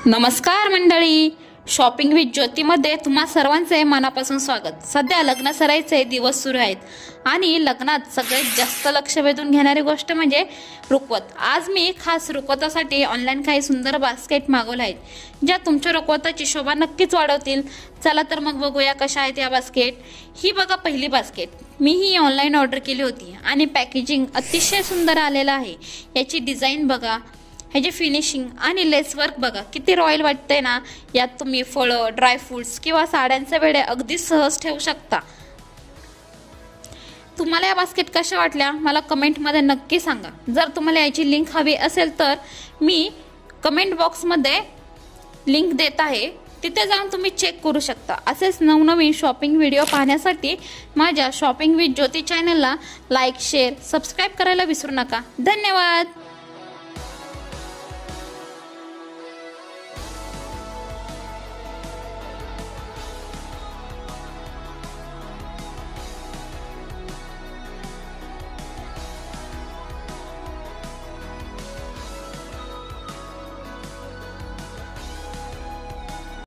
नमस्कार मंडळी, shopping with ज्योतीमध्ये तुम्हा सर्वांचे मनापासून स्वागत। सध्या लग्न सराईचे दिवस सुरू आहेत आणि लग्नात सगळ्यात जास्त लक्ष वेधून घेणारी गोष्ट म्हणजे रुखवत। आज मी खास रुखवतासाठी ऑनलाईन काही सुंदर बास्केट मागवले आहेत ज्या तुमच्या रुखवताची शोभा नक्कीच वाढवतील। चला तर मग बघूया कशा आहेत या बास्केट। ही बघा पहिली बास्केट, मी ही ऑनलाईन ऑर्डर केली होती आणि पॅकेजिंग अतिशय सुंदर आलेलं आहे। याची डिझाईन बघा, ह्याची फिनिशिंग आणि लेस वर्क बघा किती रॉयल वाटतंय ना। यात तुम्ही फळं, ड्रायफ्रुट्स किंवा साड्यांचे वेळे अगदी सहज ठेवू शकता। तुम्हाला या बास्केट कशा वाटल्या मला कमेंटमध्ये नक्की सांगा। जर तुम्हाला याची लिंक हवी असेल तर मी कमेंट बॉक्समध्ये लिंक देत आहे, तिथे जाऊन तुम्ही चेक करू शकता। असेच नवनवीन शॉपिंग व्हिडिओ पाहण्यासाठी माझ्या शॉपिंग विथ ज्योती चॅनलला लाईक, शेअर, सबस्क्राईब करायला विसरू नका। धन्यवाद।